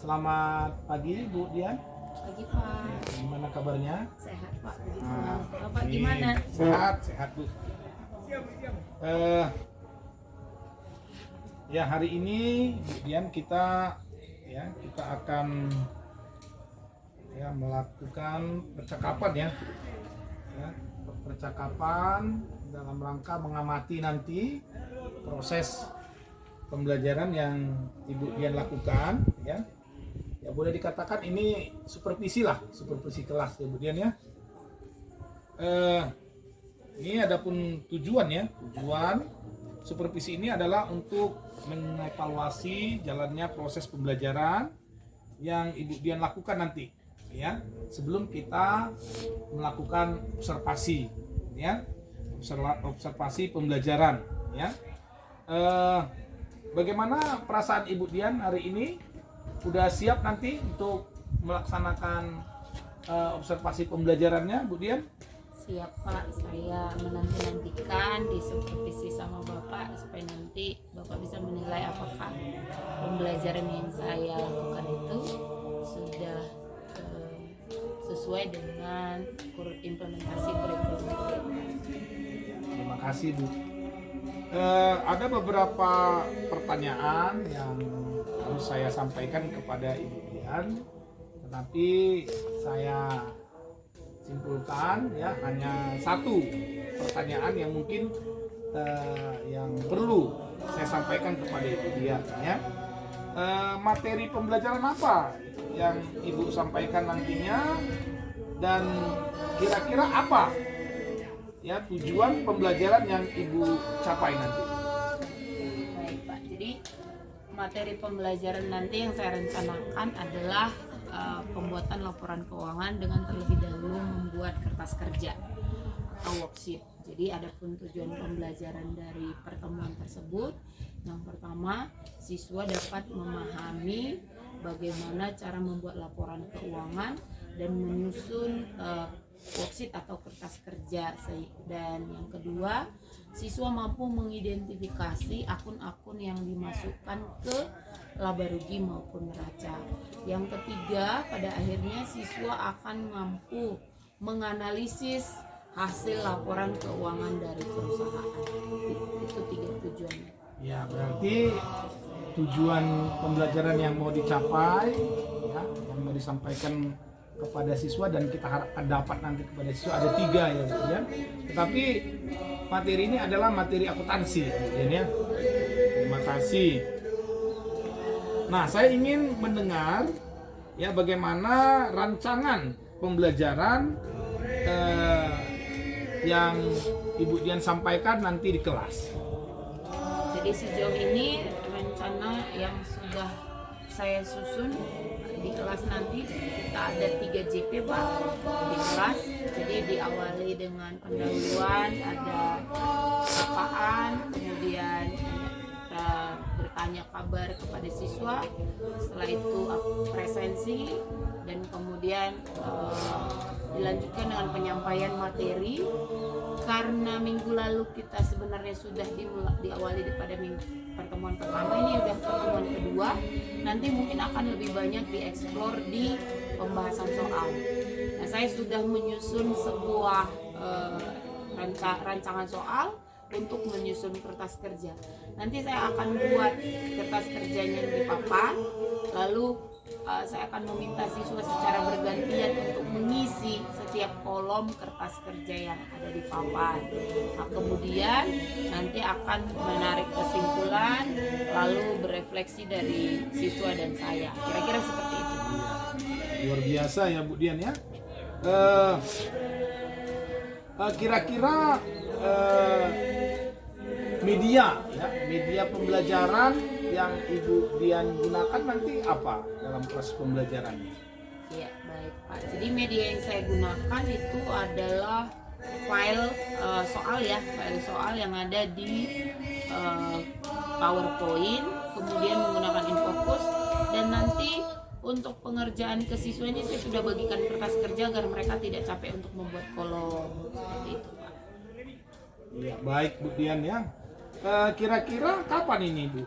Selamat pagi Bu Dian. Pagi Pak. Gimana kabarnya? Sehat Pak. Bapak gimana? Sehat Bu. Ya hari ini Bu Dian kita akan melakukan percakapan percakapan dalam rangka mengamati nanti proses pembelajaran yang Ibu Dian lakukan ya boleh dikatakan ini supervisi kelas ya Bu Dian ya. Ini adapun tujuan supervisi ini adalah untuk mengevaluasi jalannya proses pembelajaran yang Ibu Dian lakukan nanti ya sebelum kita melakukan observasi pembelajaran ya. Bagaimana perasaan Ibu Dian hari ini? Udah siap nanti untuk melaksanakan observasi pembelajarannya, Bu Dian? Siap Pak, saya menanti-nantikan disupervisi sama Bapak supaya nanti Bapak bisa menilai apakah pembelajaran yang saya lakukan itu sudah sesuai dengan implementasi kurikulum. Terima kasih Bu. Ada beberapa pertanyaan yang harus saya sampaikan kepada Ibu Dian, tetapi saya simpulkan ya hanya satu pertanyaan yang mungkin yang perlu saya sampaikan kepada Ibu Dian ya. Materi pembelajaran apa yang Ibu sampaikan nantinya dan kira-kira apa ya tujuan pembelajaran yang Ibu capai nanti? Baik Pak, jadi materi pembelajaran nanti yang saya rencanakan adalah pembuatan laporan keuangan dengan terlebih dahulu membuat kertas kerja atau worksheet. Jadi adapun tujuan pembelajaran dari pertemuan tersebut, yang pertama siswa dapat memahami bagaimana cara membuat laporan keuangan dan menyusun worksheet atau kertas kerja, dan yang kedua siswa mampu mengidentifikasi akun-akun yang dimasukkan ke laba rugi maupun neraca. Yang ketiga, pada akhirnya siswa akan mampu menganalisis hasil laporan keuangan dari perusahaan. Itu 3 tujuannya. Ya, berarti tujuan pembelajaran yang mau dicapai ya, yang mau disampaikan kepada siswa dan kita harapkan dapat nanti kepada siswa ada 3 ya. Tetapi materi ini adalah materi akuntansi ya. Terima kasih. Nah, saya ingin mendengar ya bagaimana rancangan pembelajaran yang Ibu Dian sampaikan nanti di kelas. Jadi sejauh ini rencana yang sudah saya susun di kelas nanti kita ada 3 JP Pak di kelas. Jadi diawali dengan pendahuluan, ada sapaan, kemudian bertanya kabar kepada siswa, setelah itu presensi, dan kemudian dilanjutkan dengan penyampaian materi. Karena minggu lalu kita sebenarnya sudah diawali pada pertemuan pertama, ini udah pertemuan kedua, nanti mungkin akan lebih banyak dieksplor di pembahasan soal. Nah, saya sudah menyusun sebuah rancangan soal untuk menyusun kertas kerja. Nanti saya akan buat kertas kerjanya di papan, lalu saya akan meminta siswa secara bergantian untuk mengisi setiap kolom kertas kerja yang ada di papan. Nah, kemudian nanti akan menarik kesimpulan, lalu berefleksi dari siswa dan saya. Kira-kira seperti itu. Luar biasa ya Bu Dian ya. Kira-kira media pembelajaran yang Ibu Dian gunakan nanti apa dalam proses pembelajarannya? Ya, baik Pak. Jadi media yang saya gunakan itu adalah file soal yang ada di PowerPoint, kemudian menggunakan Infocus, dan nanti untuk pengerjaan ke siswa ini saya sudah bagikan kertas kerja agar mereka tidak capek untuk membuat kolom seperti itu Pak. Ya, baik Bu Dian ya. Kira-kira kapan ini Bu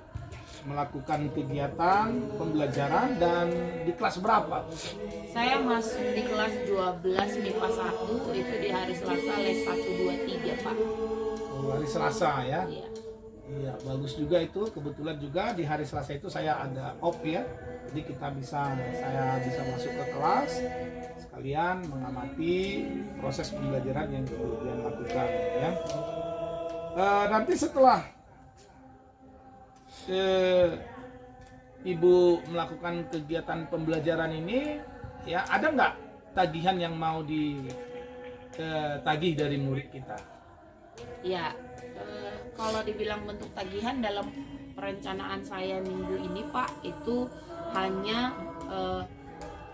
melakukan kegiatan pembelajaran dan di kelas berapa? Saya masuk di kelas 12 MIPA 1 itu di hari Selasa les 1, 2, 3 Pak. Oh, hari Selasa ya? Iya. Iya, bagus juga itu. Kebetulan juga di hari Selasa itu saya ada off ya. Jadi saya bisa masuk ke kelas sekalian mengamati proses pembelajaran yang kemudian lakukan ya. Nanti setelah Ibu melakukan kegiatan pembelajaran ini ya, ada nggak tagihan yang mau ditagih dari murid kita? Ya, kalau dibilang bentuk tagihan dalam perencanaan saya minggu ini Pak, itu hanya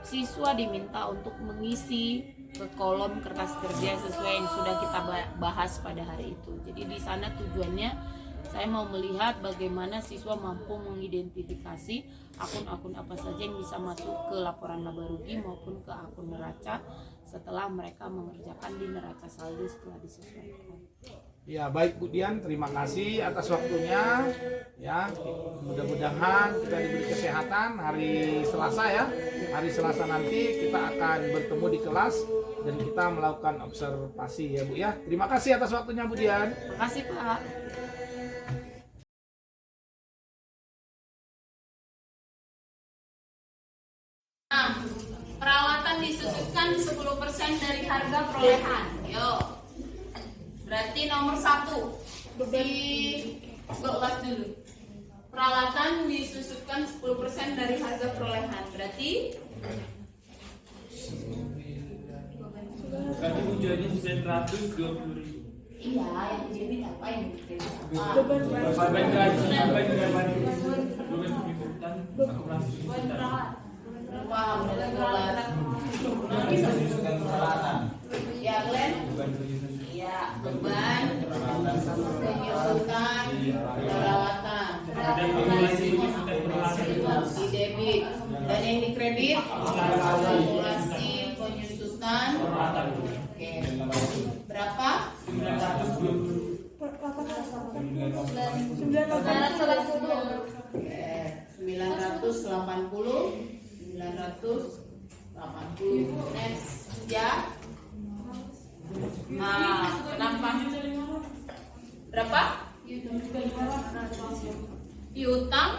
siswa diminta untuk mengisi ke kolom kertas kerja sesuai yang sudah kita bahas pada hari itu. Jadi di sana tujuannya saya mau melihat bagaimana siswa mampu mengidentifikasi akun-akun apa saja yang bisa masuk ke laporan laba rugi maupun ke akun neraca setelah mereka mengerjakan di neraca saldo setelah disesuaikan. Ya baik Bu Dian, terima kasih atas waktunya ya. Mudah-mudahan kita diberi kesehatan hari Selasa ya. Hari Selasa nanti kita akan bertemu di kelas dan kita melakukan observasi ya Bu ya. Terima kasih atas waktunya Bu Dian. Terima kasih Pak. Nah, perawatan disusutkan 10% dari harga perolehan. Yuk. Berarti nomor 1 di kelas dulu. Peralatan disusutkan 10% dari harga perolehan. Berarti Tadi ujiannya 920.000. iya, yang jadi ngapain? Beban gaji, beban pengikutan, operasi Wah, udah kelas. Ya, Glenn? Iya, beban, penyusutan, perawatan, di debit, dan yang di kredit, kalkulasi penyusutan. Oke, berapa? 980. Next ya. Nah, kenapa? Berapa? Piutang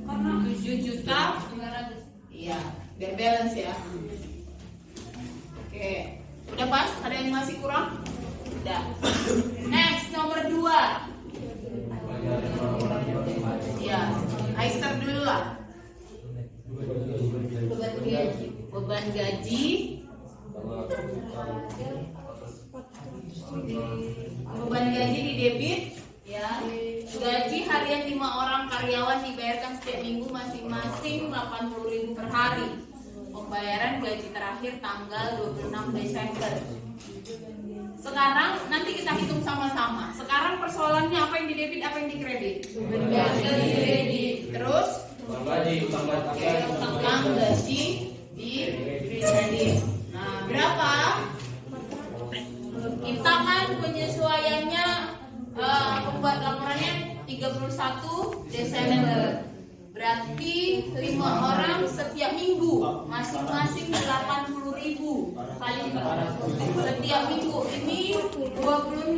7 juta. Iya, biar balance ya. Oke, udah pas? Ada yang masih kurang? Udah. Next, nomor 2. Ya, Aister dulu lah. Beban gaji. Beban gaji di debit ya. Gaji harian 5 orang karyawan dibayarkan setiap minggu masing-masing 80.000 per hari. Pembayaran gaji terakhir tanggal 26 Desember. Sekarang nanti kita hitung sama-sama. Sekarang persoalannya apa yang di debit, apa yang di kredit? Gaji di debit. Terus utang gaji di kredit. Nah, berapa? Kita kan penyesuaiannya pembuat laporannya 31 Desember. Berarti 5 orang setiap minggu, masing-masing 80.000 kali 4. Setiap minggu ini 26,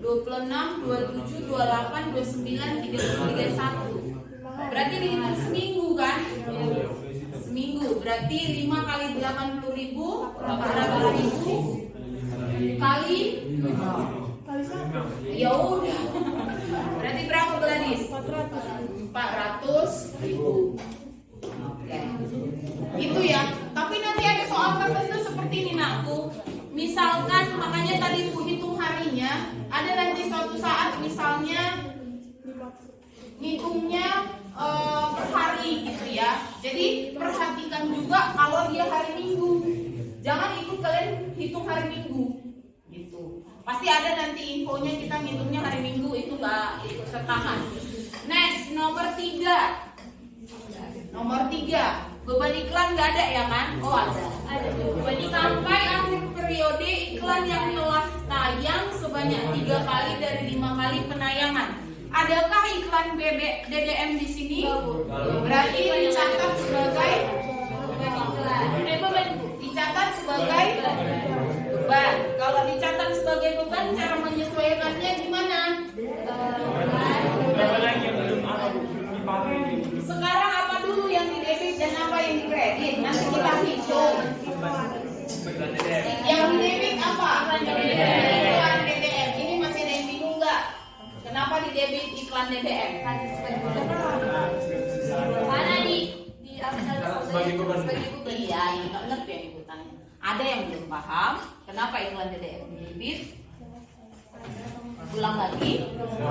27, 28, 29, 30, 31. Berarti dihitung seminggu kan? Seminggu. Berarti 5 kali 80.000, 400.000 kali ya udah. Berarti berapa Gladys? 400.000. Itu ya. Tapi nanti ada soal tertentu seperti ini nakku. Misalkan makanya tadi Bu hitung harinya. Ada nanti suatu saat misalnya hitungnya per hari gitu ya. Jadi perhatikan juga kalau dia hari Minggu. Jangan ikut kalian hitung hari Minggu. Gitu. Pasti ada nanti infonya kita ngitungnya hari Minggu itu nggak ikut sertakan. Next, nomor 3. Nomor 3, beban iklan nggak ada ya kan? Oh ada. Beban sampai akhir periode iklan yang telah tayang sebanyak 3 kali dari 5 kali penayangan. Adakah iklan DDM di sini? Berarti dicatat sebagai beban. Dicatat sebagai beban. Kalau dicatat sebagai beban, cara menyesuaikannya gimana? Berapa lagi yang belum dipakai ini? Sekarang apa dulu yang di debit dan apa yang di kredit? Nanti kita hitung. Yang di debit apa? Iklan DDM. Ini masih ada yang bingung nggak? Kenapa di debit iklan DDM? Mana nih? Sebagai beban. Iya, ini nggak ngerti yang ibu tanya. Ada yang belum paham kenapa iklan DDM di debit? Ulang lagi.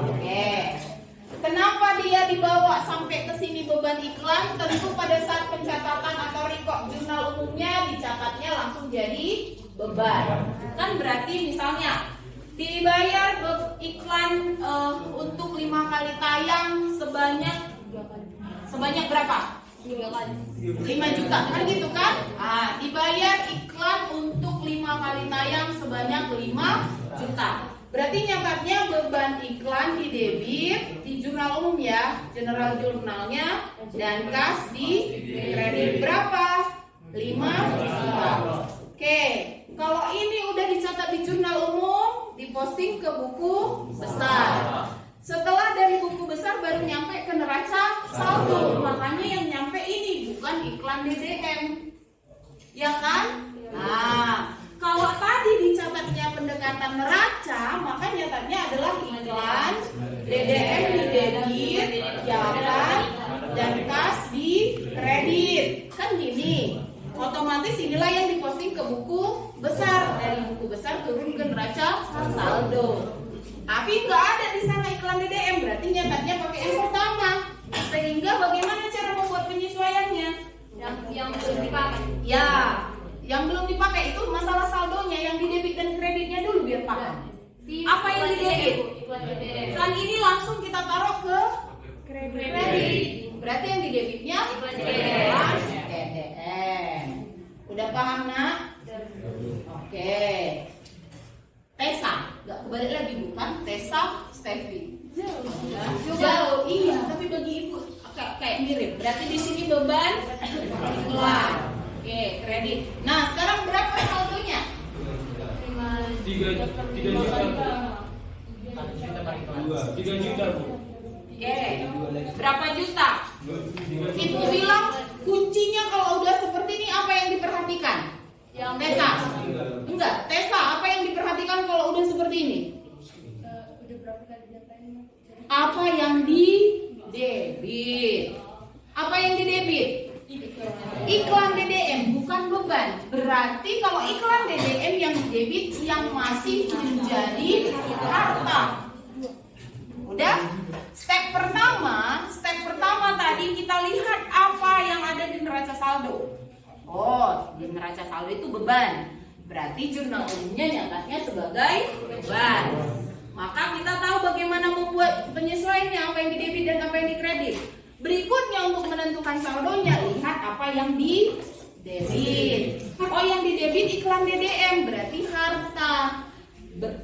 Oke. Kenapa dia dibawa sampai ke sini beban iklan? Tentu pada saat pencatatan atau record jurnal umumnya dicatatnya langsung jadi beban. Kan berarti misalnya dibayar iklan untuk 5 kali tayang sebanyak berapa? 5 juta, kan gitu kan? Dibayar iklan untuk 5 kali tayang sebanyak 5 juta. Berarti nyatanya beban iklan di debit di jurnal umum ya, general jurnalnya, dan kas di kredit berapa? 5 juta. Oke, kalau ini udah dicatat di jurnal umum, diposting ke buku besar. Setelah dari buku besar baru nyampe ke neraca saldo. Makanya yang nyampe ini bukan iklan DDM. Ya kan? Nah, kalau tadi dicatatnya pendekatan neraca, maka nyatanya adalah iklan DDM di debit, ya kan? Dan kas di kredit. Kan gini. Otomatis inilah yang diposting ke buku besar. Dari buku besar turun ke neraca saldo. Tapi nggak ada di sana iklan DDM, berarti nyatanya pakai yang pertama. Sehingga bagaimana cara membuat penyesuaiannya? Yang belum dipakai. Ya, yang belum dipakai itu masalah saldonya, yang di debit dan kreditnya dulu biar paham. Apa yang di debit? Iklan ini langsung kita taruh ke kredit. Berarti yang di debitnya iklan DDM. Udah paham nak? Oke. Tesa, nggak kebalik lagi bukan? Tesa, Steffi. Jauh, iya. Tapi bagi ibu kayak mirip. Berarti di sini beban iklan. Oke, kredit. Nah, sekarang berapa saldonya? 3 juta. 3 juta Bu. Oke, berapa juta? Ibu bilang kuncinya kalau udah seperti ini apa yang diperhatikan? Tesa? Enggak, Tesa apa yang diperhatikan kalau udah seperti ini? Apa yang di debit? Apa yang di debit? Iklan DDM, bukan beban. Berarti kalau iklan DDM yang di debit yang masih menjadi harta. Udah? Step pertama tadi kita lihat apa yang ada di neraca saldo. Oh, di neraca saldo itu beban. Berarti jurnal umumnya nyatanya sebagai beban. Maka kita tahu bagaimana membuat penyesuaiannya, apa yang di debit dan apa yang di kredit. Berikutnya untuk menentukan saldonya, lihat apa yang di debit. Oh, yang di debit iklan DDM, berarti harta.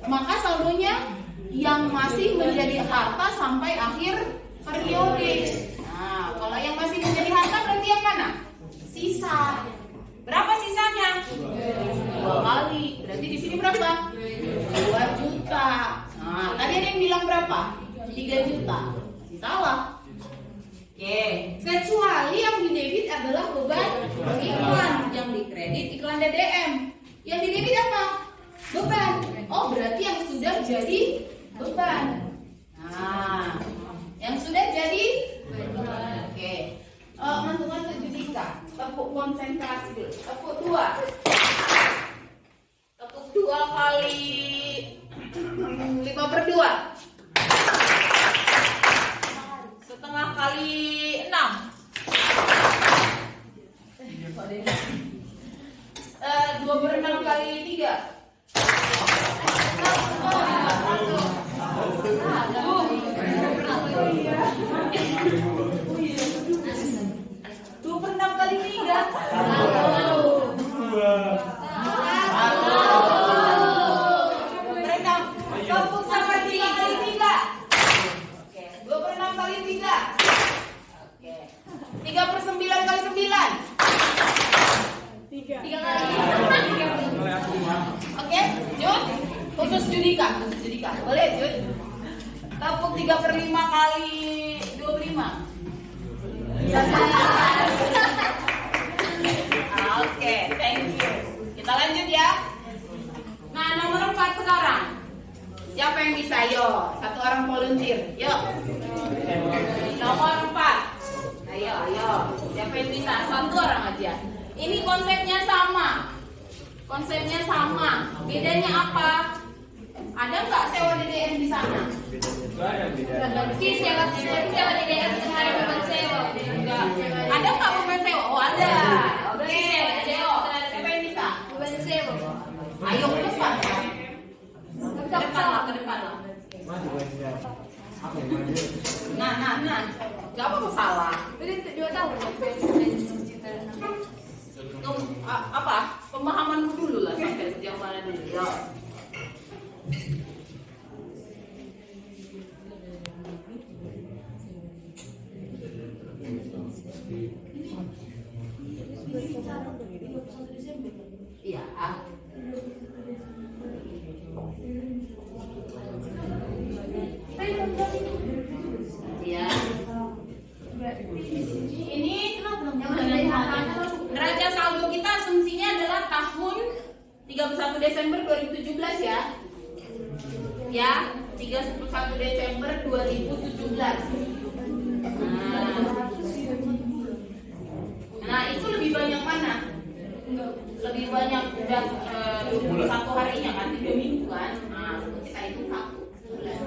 Maka saldonya yang masih menjadi harta sampai akhir periode. Nah, kalau yang masih menjadi harta berarti yang mana? Sisa. Berapa sisanya? 2 kali. Berarti di sini berapa? 2 juta. Nah, tadi ada yang bilang berapa? 3 juta. Masih salah. Oke. Kecuali yang di debit adalah beban iklan, yang di kredit iklan DDM. Yang di debit apa? Beban. Oh, berarti yang sudah jadi beban. Nah, yang sudah jadi beban. Oke. Mantu-mantu Judika, tepuk konsentrasi dulu. Tepuk 2. Tepuk 2 kali 5/2. Setengah kali 6. 2/6 kali 3. 2/6 kali 3. Berenam. Tepuk sama 3 kali 3. Oke, Khusus Judika. Boleh, Jud? Tepuk 3/5 kali 25. Oke, thank you. Kita lanjut ya. Nah, nomor 4 sekarang. Siapa yang bisa? Yo, satu orang volunteer. Yuk. Nomor 4. Ayo. Siapa yang bisa? Satu orang aja. Ini konsepnya sama. Bedanya apa? Ada nggak sewa DDM di sana? Sewa DDM sehari beban sewa. Ada nggak beban sewa? Oh ada. Oke, Deo. Siapa yang bisa? Beban sewa. Ayo ke depan. Ke depan lah. Nah. Gak apa salah. Itu 2 tahun. Apa? Pemahamanmu dulu lah sampai sejauh mana dulu. Ya. Iya. Iya. Ini neraca saldo kita asumsinya adalah tahun 31 Desember 2017 ya. Ya, 31 Desember 2017. Nah, itu lebih banyak mana? Lebih banyak udah 21 harinya kan, 3 minggu kan. Nah, kita hitung 1 bulan.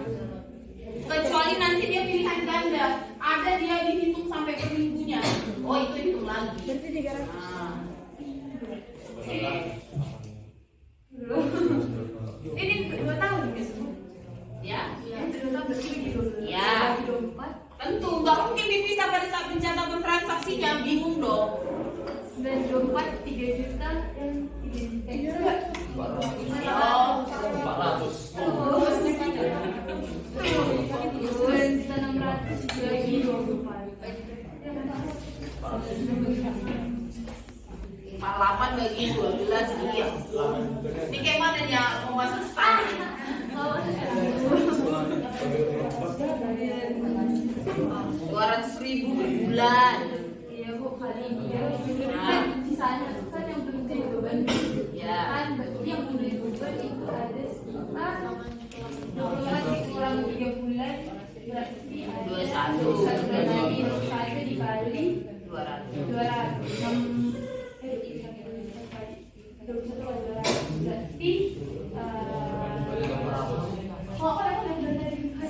Kecuali nanti dia pilihan ganda, ada dia dihitung sampai per minggunya. Oh, itu hitung lagi. Berarti 300. Oke. Ini 2 tahun guys. Ya. Ya. Tentu nggak mungkin dipisah pada saat pencatatan transaksinya, bingung dong. 94 3 juta dan 3 juta. Oh. 48 bagi 12 iya. Ini kayak mana ya mau masuk stand? 200.000 per bulan. Iya bu, kali dia di sana kan yang belum jadi beban. Ya. Kan berarti yang belum jadi beban itu ada sekitar kurang 3 bulan berarti ada 1 bulan lagi 1 dikali 200. Berarti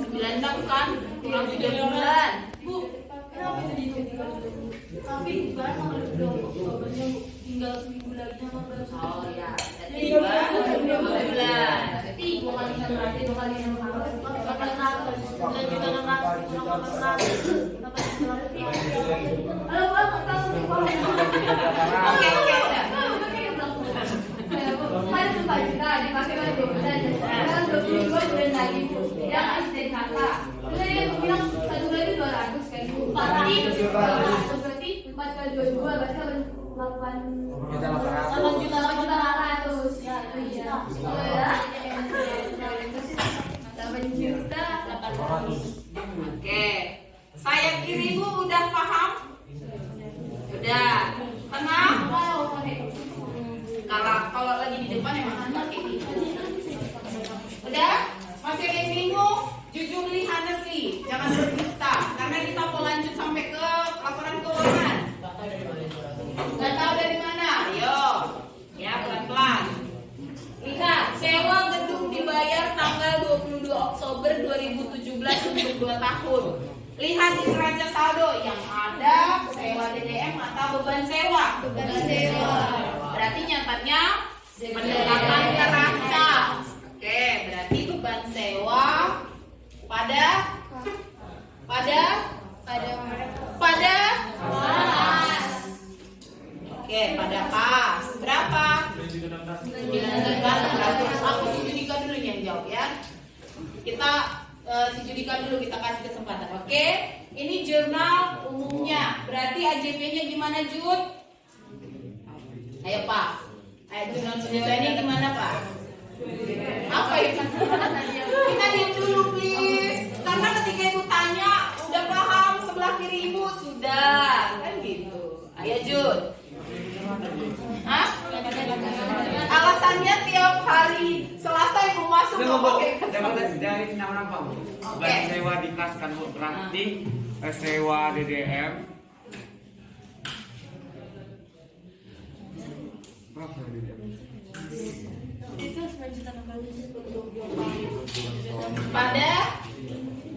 Belanda kan kurang 3 bulan. Bu, kenapa jadi tapi barang tinggal seminggu lagi sama berapa? Oh ya, jadi baru 2 bulan. Berarti 2 kali 600, 2 kali 600, 2 kali 600, 2 juta 600, 2 kali 100. Halo bang, tahu Oke, udah. Hari 4 juta dipakai oleh 2 bulan. Sekarang 22 bulan lagi bu. Yang harus dari kakak. Terus dia bilang 1 bulan itu 200 kan bu. Berarti 4 kali 22 berarti 8 juta 800. Ya iya. 8 juta 800. Oke. Saya kiri Bu udah paham? Udah. Tenang. Kalau lagi di depan emang pakai ini. Udah? Masih ada yang bingung? Jujur li honestly, jangan berdusta karena kita mau lanjut sampai ke laporan keuangan. Nggak tahu dari mana? Ayo. Ya, pelan-pelan. Lihat, sewa gedung dibayar tanggal 22 Oktober 2017 untuk 2 tahun. Lihat di neraca saldo yang ada sewa DDM atau beban sewa. Berarti nyatanya pendekatan neraca. Oke, berarti beban sewa pada Oke, pada pas. Berapa? 9.600. Aku si Judika dulu yang jawab ya. Kita si Judika dulu kita kasih kesempatan. Oke, ini jurnal umumnya. Berarti AJP-nya gimana, Jud? Ayo Pak. Ayo jurnal umumnya ini gimana Pak? Apa itu? biasanya tiap hari Selasa ibu masuk nggak pakai kas. Dapat dari nama Pak. Oke. Sewa di kas kan Bu, berarti sewa DDM. Berapa DDM? Itu 9.600.000 untuk 24.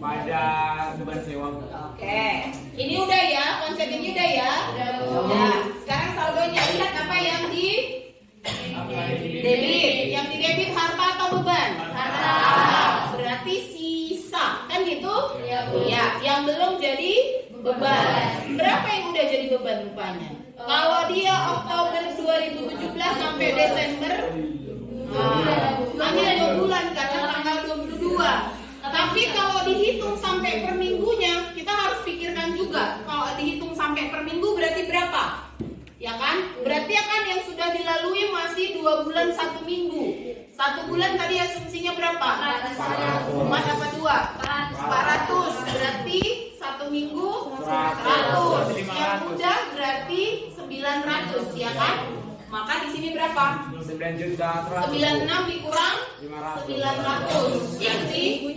Pada beban sewa. oke. Ini udah ya, konsep ini udah ya. Udah. Sekarang saldonya lihat apa yang di debit. Yang di debit harta atau beban? Harta. Berarti sisa, kan gitu? Iya. Yang belum jadi beban. Berapa yang udah jadi beban rupanya? Kalau dia Oktober 2017 sampai Desember, hanya 2 bulan karena tanggal 22. Tapi kalau dihitung sampai per minggunya, kita harus pikirkan juga. Kalau dihitung sampai per minggu berarti berapa? Ya kan? Berarti ya kan yang sudah dilalui masih 2 bulan 1 minggu. 1 bulan tadi asumsinya berapa? 4 apa 2? 400. Berarti 1 minggu 100. Yang udah berarti 900, ya kan? Maka di sini berapa? 9 juta 96 dikurang 900. Yang di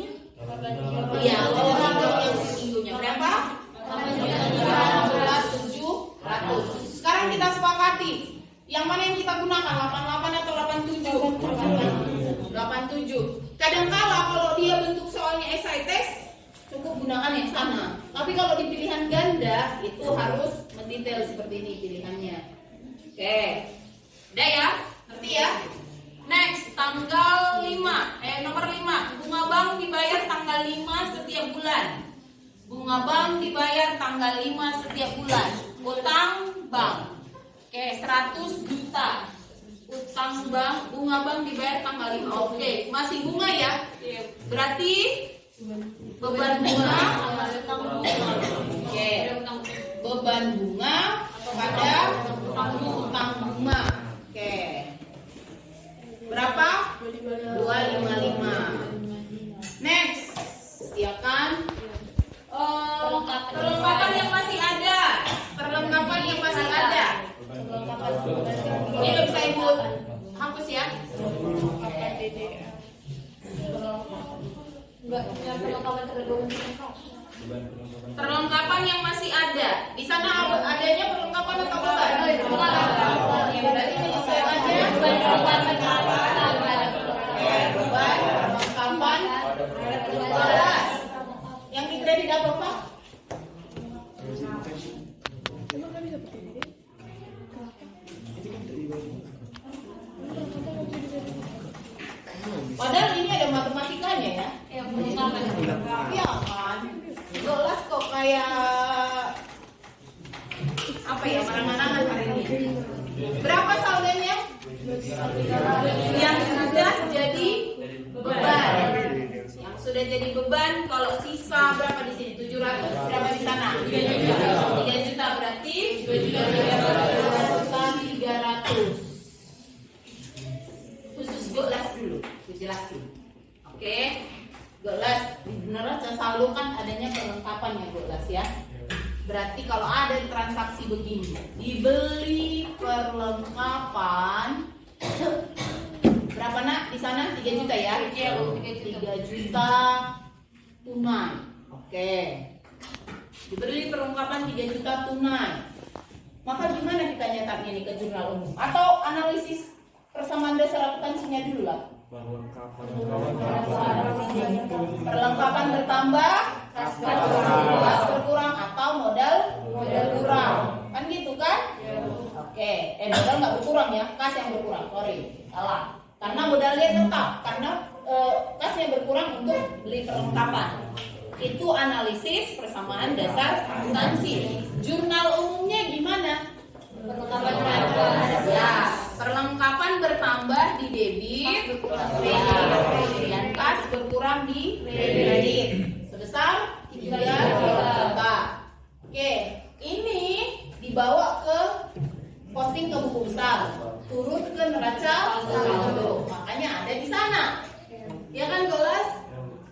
iya, kalau yang seminggunya berapa? 18.700. Sekarang kita sepakati. Yang mana yang kita gunakan? 88 atau 87? 87. Kadangkala kalau dia bentuk soalnya esai test, cukup gunakan yang sama. Tapi kalau di pilihan ganda itu harus mendetail seperti ini pilihannya. Oke. Udah ya? Ngerti ya? Next, tanggal 5. Nomor 5. Bunga bank dibayar tanggal 5 setiap bulan. Bunga bank dibayar tanggal 5 setiap bulan. Utang bank. Oke, 100 juta. Utang bank, bunga bank dibayar tanggal 5. Oke, masih bunga ya? Berarti beban bunga oke. Beban bunga pada utang bunga. Oke. Berapa? 255. Next, ya kan? Perlengkapan yang masih ada. Perlengkapan yang masih ada. Ini udah bisa ibu hapus ya. Perlengkapan yang masih ada. Di sana adanya perlengkapan atau beban? Ya, berarti selesai aja. Beban, perlengkapan, balas. Yang di kredit apa Pak? Padahal ini ada matematikanya ya. Iya kan? Jelas kok kayak apa ya, marang-marangan hari ini. Berapa saldonya? Yang sudah jadi beban. Yang sudah jadi beban, kalau sisa berapa di sini? 700. Berapa di sana? 3 juta berarti 300. Khusus gelas dulu, jelasin. Oke, gelas beneran selalu kan adanya perlengkapan ya gelas ya. Berarti kalau ada transaksi begini, dibeli perlengkapan berapa nak di sana? 3 juta ya? 3 juta tunai. Oke. Dibeli perlengkapan 3 juta tunai. Maka gimana kita nyetaknya nih ke jurnal umum? Atau analisis persamaan dasar akuntansinya dulu lah. Perlengkapan bertambah, kas berkurang atau modal kurang. Kan gitu kan? Oke, modal nggak berkurang ya, kas yang berkurang. Sorry, salah. Karena modalnya tetap, karena kas yang berkurang untuk beli perlengkapan. Itu analisis persamaan dasar akuntansi. Jurnal umumnya gimana? Perlengkapan bertambah. Ya, perlengkapan bertambah di debit, dan kas berkurang di kredit sebesar 3 juta. Oke, ini dibawa ke posting ke buku besar, turut ke neraca saldo. Makanya ada di sana. Ya kan kelas?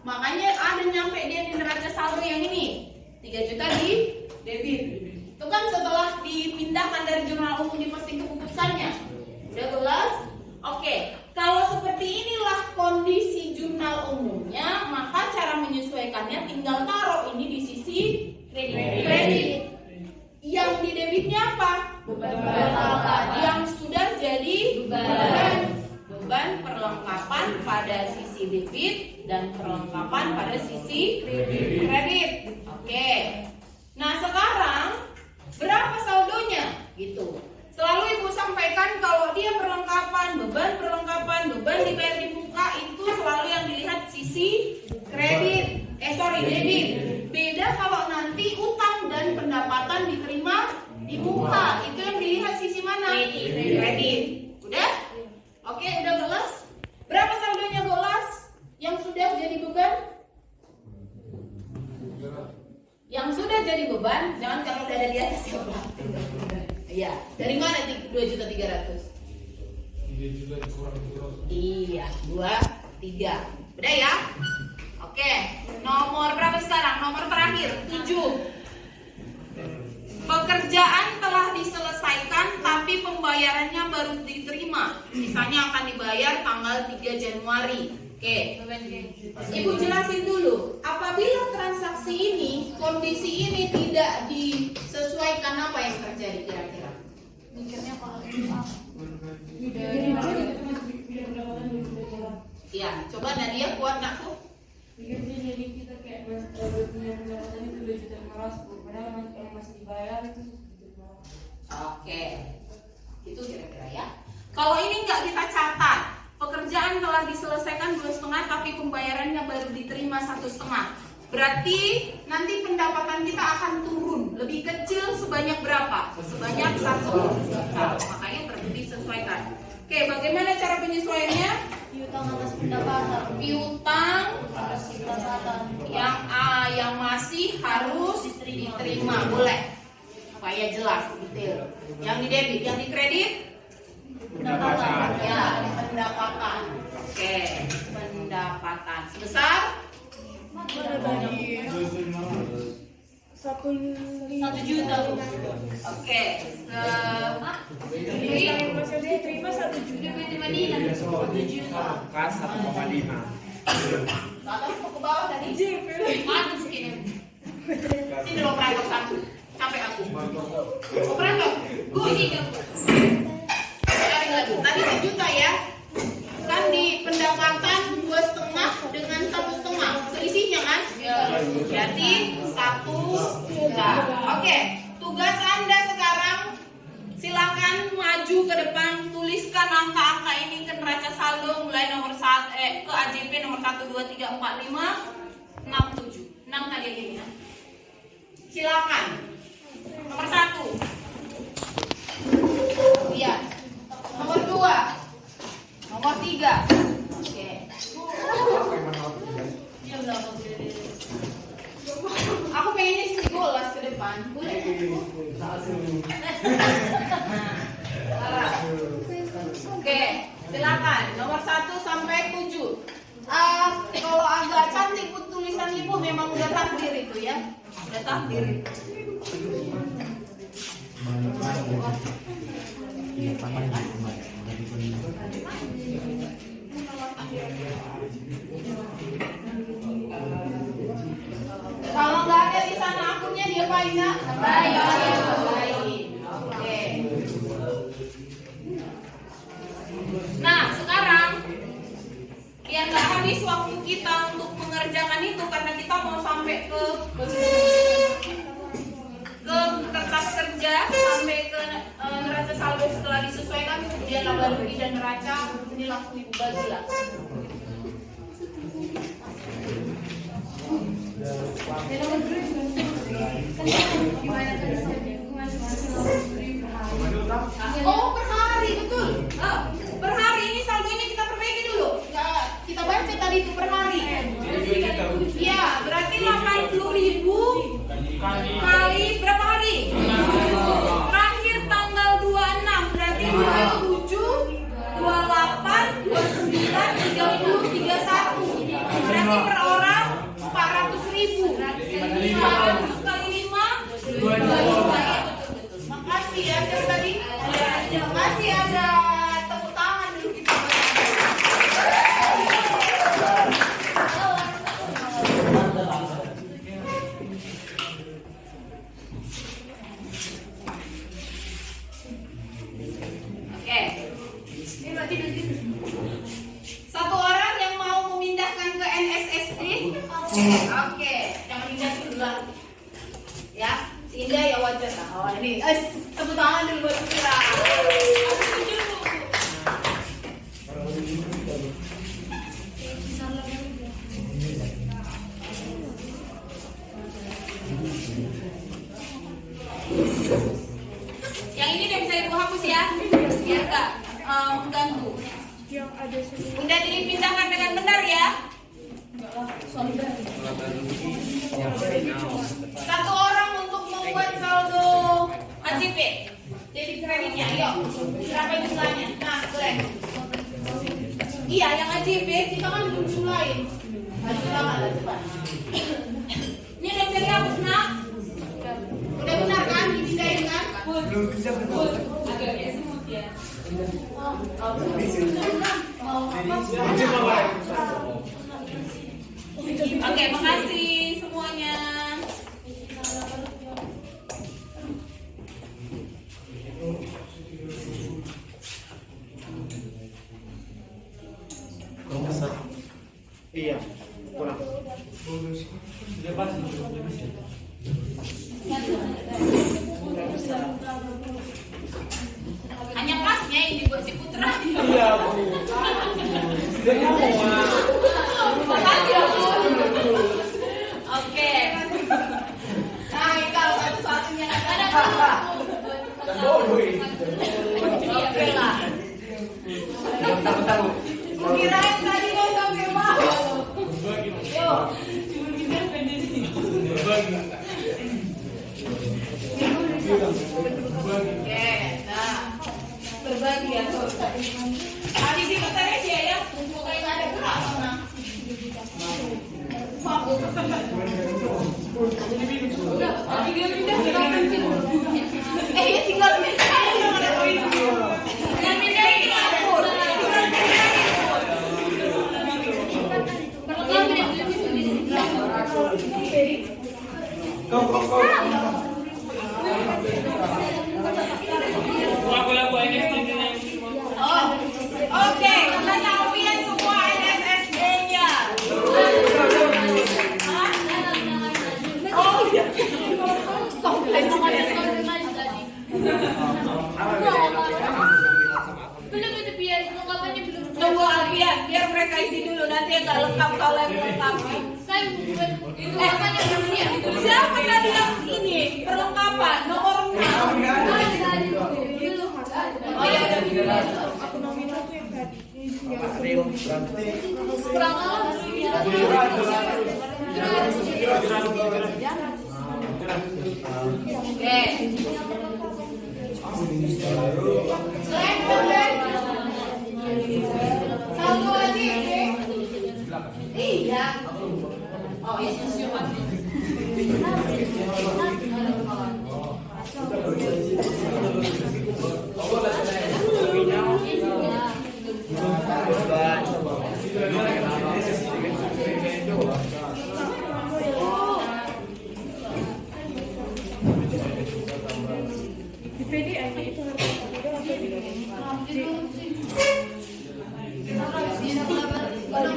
Makanya ada nyampe dia di neraca saldo yang ini 3 juta di debit. Itu kan setelah dipindahkan dari jurnal umum di posting ke buku besarnya. Udah kelas? Oke. perlengkapan pada sisi debit dan perlengkapan pada sisi kredit. Oke. Nah, sekarang berapa saldonya? Gitu. Selalu Ibu sampaikan kalau dia perlengkapan, beban dibayar di muka itu selalu yang dilihat sisi kredit. Debit. Beda kalau nanti utang dan pendapatan diterima di muka, itu yang dilihat sisi mana? Kredit. Udah? Oke, udah jelas? Berapa saldonya Golas yang sudah jadi beban? Yang sudah jadi beban, jangan kalau udah ada di atas ya Pak. Iya, dari mana 2.300.000? 3 juta dikurang. Iya, 2, 3. Udah ya? Oke, nomor berapa sekarang? Nomor terakhir, 7. Pekerjaan telah diselesaikan tapi pembayarannya baru diterima. Misalnya akan dibayar tanggal 3 Januari. Oke, Ibu jelasin dulu. Apabila transaksi ini, kondisi ini tidak disesuaikan, apa yang terjadi kira-kira? Mikirnya kalau Ya, coba Nadia kuat nakku. Jadi kita kayak punya pendapatan itu 2.500.000, padahal masih dibayar itu 1.500.000. Oke, itu kira-kira ya. Kalau ini nggak kita catat, pekerjaan telah diselesaikan 2,5 tapi pembayarannya baru diterima 1,5. Berarti nanti pendapatan kita akan turun, lebih kecil sebanyak berapa? Sebanyak 1 juta. Makanya perlu disesuaikan. Oke, bagaimana cara penyesuaiannya? piutang atas pendapatan. Piutang Atas pendapatan. yang masih harus diterima, boleh supaya jelas detail. Yang di debit, yang di kredit Pendapatan. ya pendapatan. Oke, pendapatan sebesar 1 juta. oke Diterima 1 juta. Diterima di 1 juta. Kas 1,5. atas mau ke bawah tadi mana segini sini lo operator satu sampai aku operator gue sini lagi tadi 1 juta ya kan di pendapatan 2,5 dengan 1,5 selisihnya kan berarti 1 juta. Oke, tugas Anda sekarang silakan maju ke depan, tuliskan angka-angka ini ke neraca saldo mulai nomor 1 ke AJP nomor 1 2 3 4 5 6 7. 6 kali aja ya. Silakan. Nomor 1. Iya. Nomor 2. Nomor 3. Oke. Aku pengennya sisi Golas ke depan. Boleh? Oke, silakan. Nomor 1 sampai 7. Kalau agak cantik pun tulisan Ibu memang udah takdir itu ya. Udah takdir itu. Kalau nggak ada di sana akunnya dia baik nggak? Baik. Oke. Nah sekarang biar nggak habis waktu kita untuk mengerjakan itu karena kita mau sampai ke kertas kerja sampai ke neraca saldo setelah disesuaikan kemudian laba rugi dan neraca ini langsung Ibu bagi lah. Oh per hari betul. Per hari ini saldonya kita perbaiki dulu. Ya, kita baca tadi itu per hari. Iya, berarti 80.000 kali berapa hari? Terakhir tanggal 26 berarti 27, 28, 29, 30, 31. Berarti per orang 400.000. 400 kali 5 2 Oke, jangan indah dulu lah. Ya, si Indah ya wajar lah. Oh ini, tepuk tangan dulu buat Kira. Yang ini udah bisa ibu hapus ya, biar nggak mengganggu. Udah dipindahkan dengan benar ya. Satu orang untuk membuat saldo AJP. Jadi kreditnya, ayo. Berapa jumlahnya? Nah, Glenn. Iya, yang AJP kita kan belum jumlahin. Jumlah cepat. Ini udah bisa dihapus, nak? Udah benar kan? Dipindahin kan? Belum bisa betul. Agaknya semut ya. Oke, makasih semuanya. Iya, kurang. Hanya pasnya yang dibuat si Putra. Iya, Bu. Makasih ya, Bu. Oke. Nah, ini kalau satu-satunya ada Oke lah. Kirain tadi mau sampai bawah. Yuk. Oke, nah berbagi ya tuh. Tadi sih kata Resia ya, pokoknya nggak ada gerak mana. Udah, tadi dia pindah ke kanan sih. Ya tinggal pindah aja mana tahu itu. Yang pindah ini aku. Oke, katanya Alfian semua NSSD-nya. Oh iya. Komplain sama dia. Belum itu biar lengkapannya belum. Tunggu Alfian, biar mereka isi dulu nanti agak lengkap kalau yang lengkap. Saya bukan lengkapannya belum siap. Siapa tadi yang ini perlengkapan nomor 6? Oh ya udah. Kurang alas. Oke. Satu lagi. Iya. Oh ya siapa?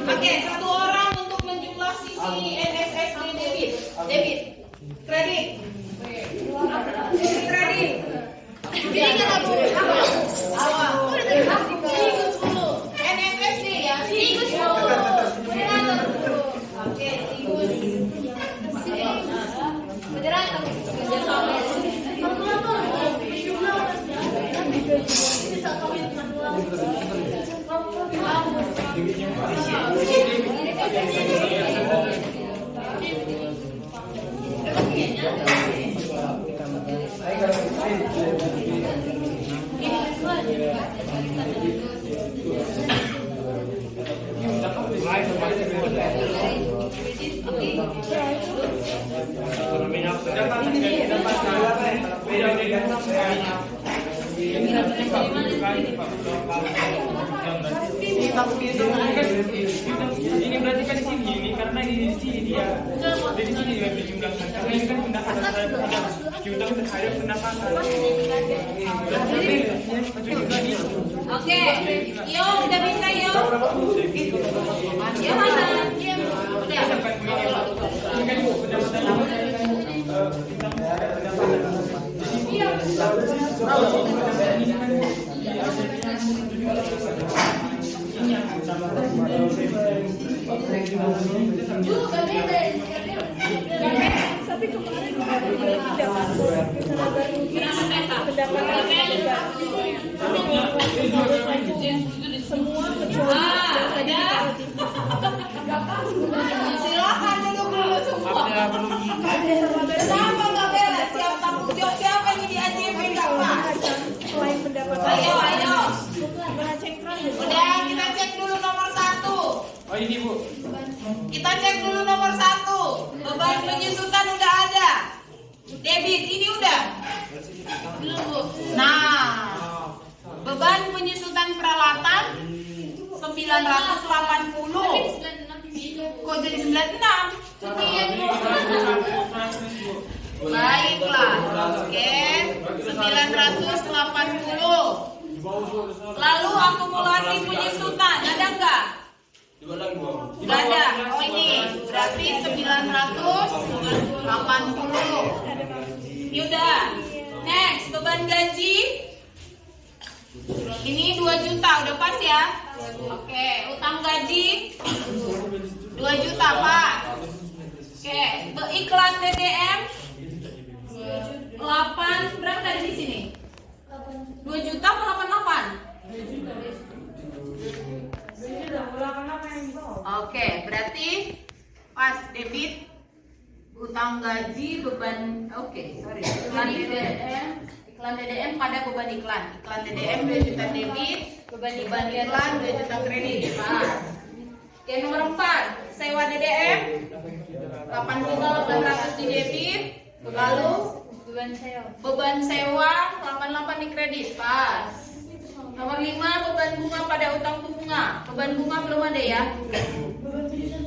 Oke, satu orang untuk menjumlah sisi NSSD debit. Debit. Kredit. Kredit. Ini kan aku Awal. NSSD ya. Sigus Oke, Sigus. Moderator. Ini berarti kan di sini ini karena di sini dia di sini dia dijumlahkan karena ini kan pendapatan saya diundang terhadap pendapatan. Oke, yo udah bisa yo. Yo mana? Udah. Silakan dulu semua. Kenapa nggak beres? Siap tanggung jawab siapa yang di AJP nggak pas? Ayo. Udah kita cek dulu nomor 1. Oh ini Bu. Kita cek dulu nomor 1. Beban penyusutan udah ada. Debit ini udah. Belum Bu. Nah, beban penyusutan peralatan 980. Kok jadi 96? Baiklah. Oke. 980. Lalu akumulasi penyusutan ada enggak? Enggak ada. Oh ini berarti 980. Ini udah. Next, beban gaji. Ini 2 juta, udah pas ya? Oke, utang gaji 2 juta, Pak. Oke, iklan DDM 8, berapa tadi di sini? 2 juta atau 88? Oke, berarti pas debit utang gaji beban sorry. Iklan DDM pada beban iklan. Iklan DDM 2 juta debit, beban iklan 2 juta kredit. Oke, nomor 4, sewa DDM 80.800 di debit, lalu beban sewa 88 di kredit. Pas. Nomor 5, beban bunga pada utang bunga. Beban bunga belum ada ya?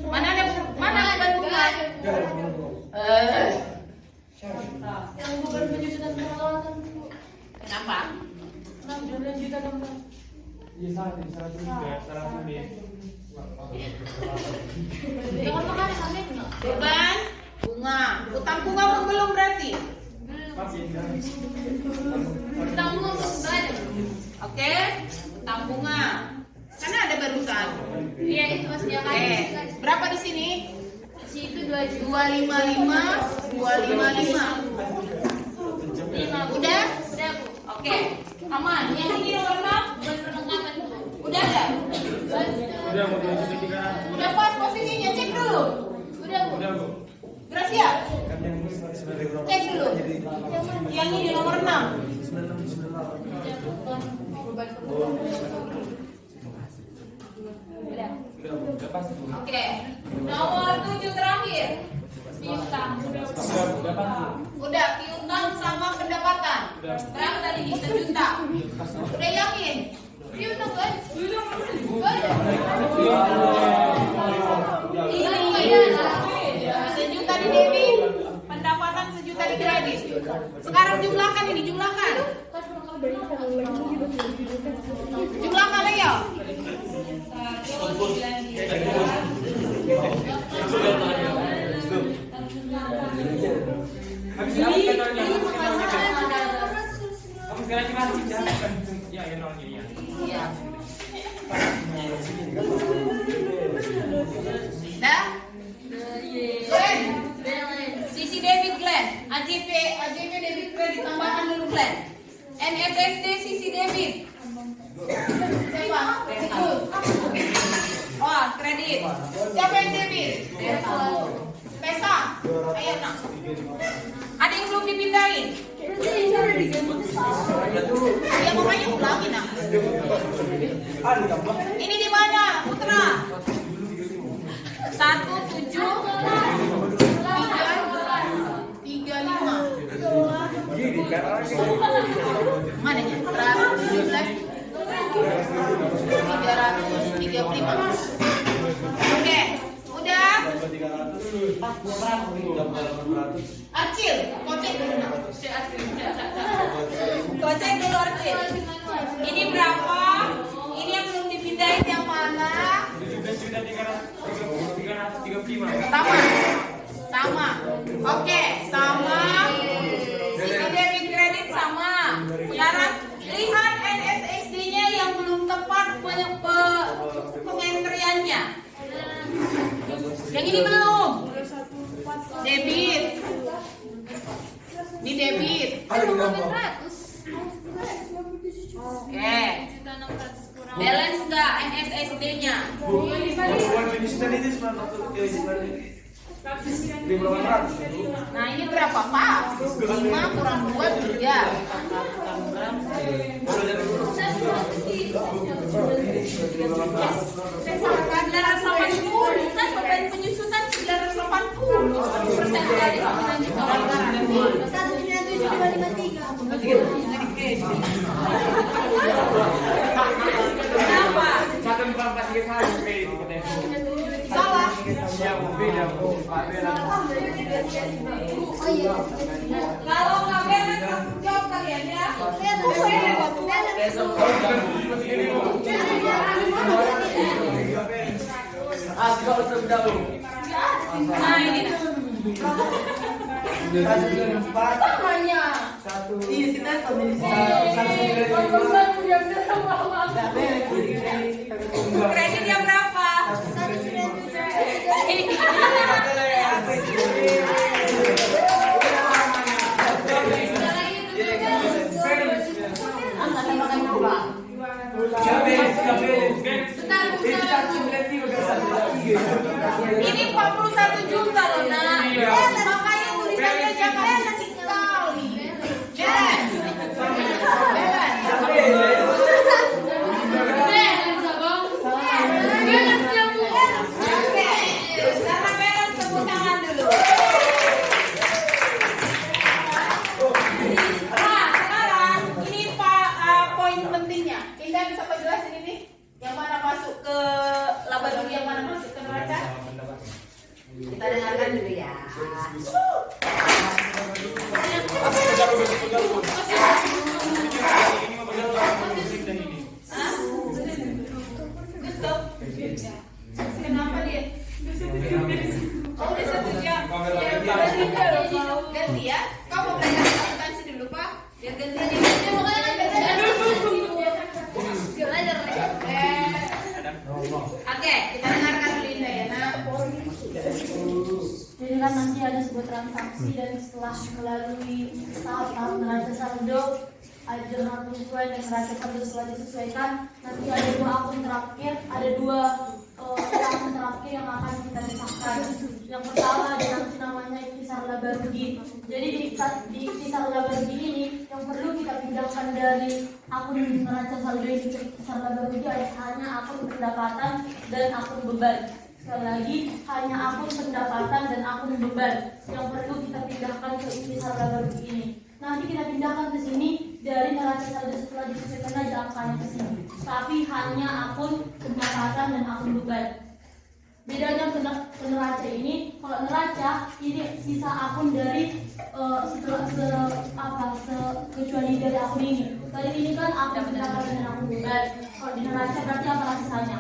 Mana beban bunga? Yang beban penyusutan peralatan. Kenapa? 16 juta teman. Iya salah tulis. Jangan makan sampai enggak? Beban bunga. Utang bunga belum berarti? Utang bunga enggak ada. Oke, utang bunga. Karena ada barusan. Iya itu Mas dia kan. Berapa di sini? Si itu 2 juta. 255. Udah? Udah Bu. Oke. Aman. Yang ini nomor 6? Perlengkapan Bu. Udah enggak? Udah mau 2.300. Udah pas posisinya, cek dulu. Udah Bu. Udah Bu. Udah siap? Cek dulu. Yang ini nomor 6. Udah pas Bu. Oke. Nomor 7 terakhir. Piutang. Udah pas Bu. Udah, piutang sama pendapatan. Berapa tadi nih? 1 juta. Udah yakin? Piutang kan? Ini 1 juta di debit, pendapatan 1 juta di kredit. Sekarang jumlahkan ini, jumlahkan. Jumlahkan ayo. Habis kantornya. Habis sekarang kita ya nolnya ya. Iya. Dah? Glenn, sisi debit Glenn, AJP debit kredit tambahkan dulu Glenn. NSSD sisi debit. Siapa? Oh, kredit. Siapa yang debit? Pesa. Ayo nak. Ada yang belum dipindahin? Ya makanya ulangi nak. Ini di mana, Putra? 1735. Mana ya? 335. Oke, udah. Arcil, kocek dulu nak. Kocek dulu Arcil. Ini berapa? Ini yang belum dipindahin yang mana? 17.335. Sama. Oke, sama. Sisi debit kredit sama. Sekarang lihat NSSD-nya yang belum tepat pengentry Yang ini belum. Debit. Ini debit. Oke. Balance nggak NSSD-nya? Nah ini berapa Pak? 5 kurang 2 3. Saya 980. Saya pemberian penyusutan 980%. Dari kemenangan itu. 197,53. Kenapa? 144 Salah. Kalau nggak beres, jawab kalian ya. Nah ini namanya. Kredit yang berapa? Ini 41 juta loh nak. Makanya tulisannya jangan nanti sekali. Yang mana masuk ke laba dulu, yang mana masuk ke neraca? Kita dengarkan dulu ya. Kenapa dia? Oh, udah 1 jam. Ganti ya. Kau mau belajar akuntansi dulu Pak? Biar gantian ya. Oke, kita dengarkan dulu Indah ya nak. Jadi kan nanti ada sebuah transaksi dan setelah melalui tahap-tahap neraca saldo, jurnal penyesuaian dan neraca saldo setelah disesuaikan, nanti ada 2 akun terakhir, ada 2 akun terakhir yang akan kita pisahkan. Yang pertama ada namanya ikhtisar laba rugi. Jadi di ikhtisar laba rugi ini yang perlu kita pindahkan dari akun neraca saldo ini ke ikhtisar laba rugi hanya akun pendapatan dan akun beban. Sekali lagi, hanya akun pendapatan dan akun beban yang perlu kita pindahkan ke ikhtisar laba rugi ini. Nanti kita pindahkan ke sini dari neraca saldo setelah disesuaikan aja angkanya ke sini. Tapi hanya akun pendapatan dan akun beban. Bedanya neraca ini, kalau neraca ini sisa akun dari kecuali dari akun ini. Kali ini kan akun pendapatan dan akun beban. Kalau di neraca berarti apa sisanya?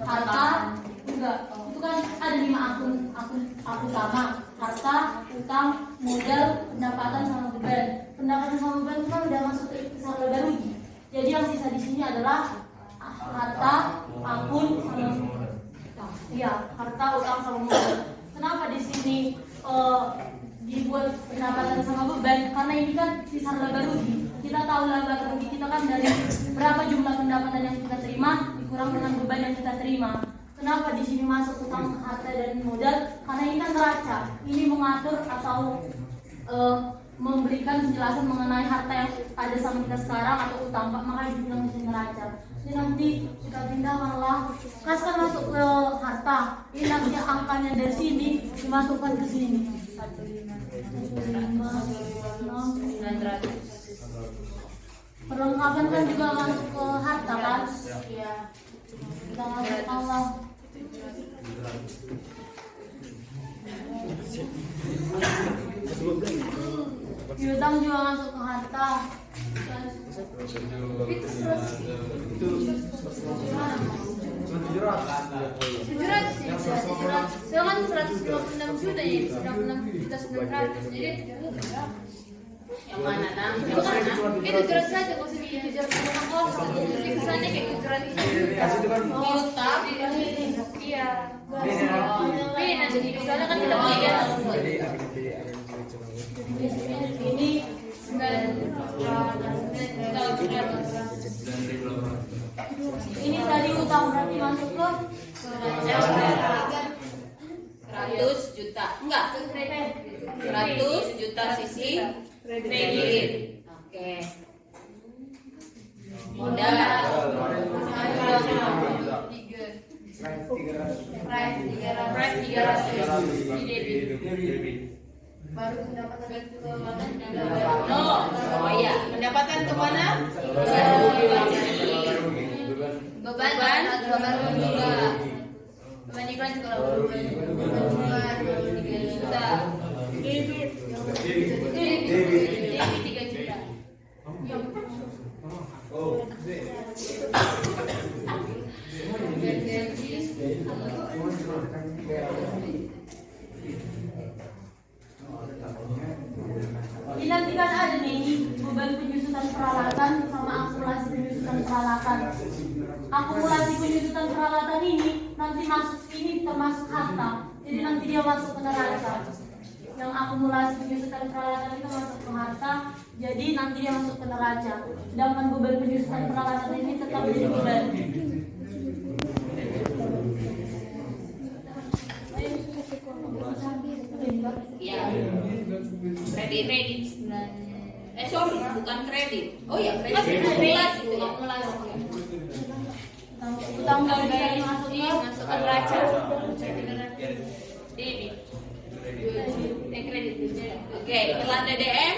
Harta, enggak. Itu kan ada 5 akun utama: harta, utang, modal, pendapatan sama beban. Pendapatan sama beban itu kan udah masuk ke ikhtisar laba rugi. Jadi yang sisa di sini adalah harta, akun, sama iya, harta, utang sama modal. Kenapa di sini dibuat pendapatan sama beban? Karena ini kan sisa laba rugi. Kita tahu laba rugi kita kan dari berapa jumlah pendapatan yang kita terima dikurang dengan beban yang kita terima. Kenapa di sini masuk utang, harta dan modal? Karena ini kan neraca. Ini mengatur atau memberikan penjelasan mengenai harta yang ada sama kita sekarang atau utang, makanya dibilang di sini neraca. Jadi nanti kita pindahkanlah, kan masuk ke harta. Ini nanti angkanya dari sini dimasukkan ke sini. 156. Perlengkapan kan juga masuk ke harta kan? Iya. Kita masuk Allah. Piutang juga masuk ke harta. Itu 156 juta ya, 96.900. Jadi Yang mana nak? itu kan itu 700 saja kok sini 700 kosong. Jadi kesannya kayak 700 itu. Piutang. Iya. 200 juta sisi kredit. Oke. Modal. Price 300 di debit. Baru pendapatan keuangan Oh iya, pendapatan kemana? beban juga. Beban iklan juga 3 juta. Debit 3 juta. Dinantikan ada nih beban penyusutan peralatan sama akumulasi penyusutan peralatan. Akumulasi penyusutan peralatan ini nanti masuk ini termasuk harta. Jadi nanti dia masuk ke neraca. Yang akumulasi penyusutan peralatan itu masuk ke harta. Jadi nanti dia masuk ke neraca. Sedangkan beban penyusutan peralatan ini tetap jadi beban. Ya. Kredit. Sorry, bukan kredit. Oh ya, kredit. Akumulasi. Utang dan biaya yang masuk Masuk ke neraca. Debit. Kredit. Oke, iklan DDM.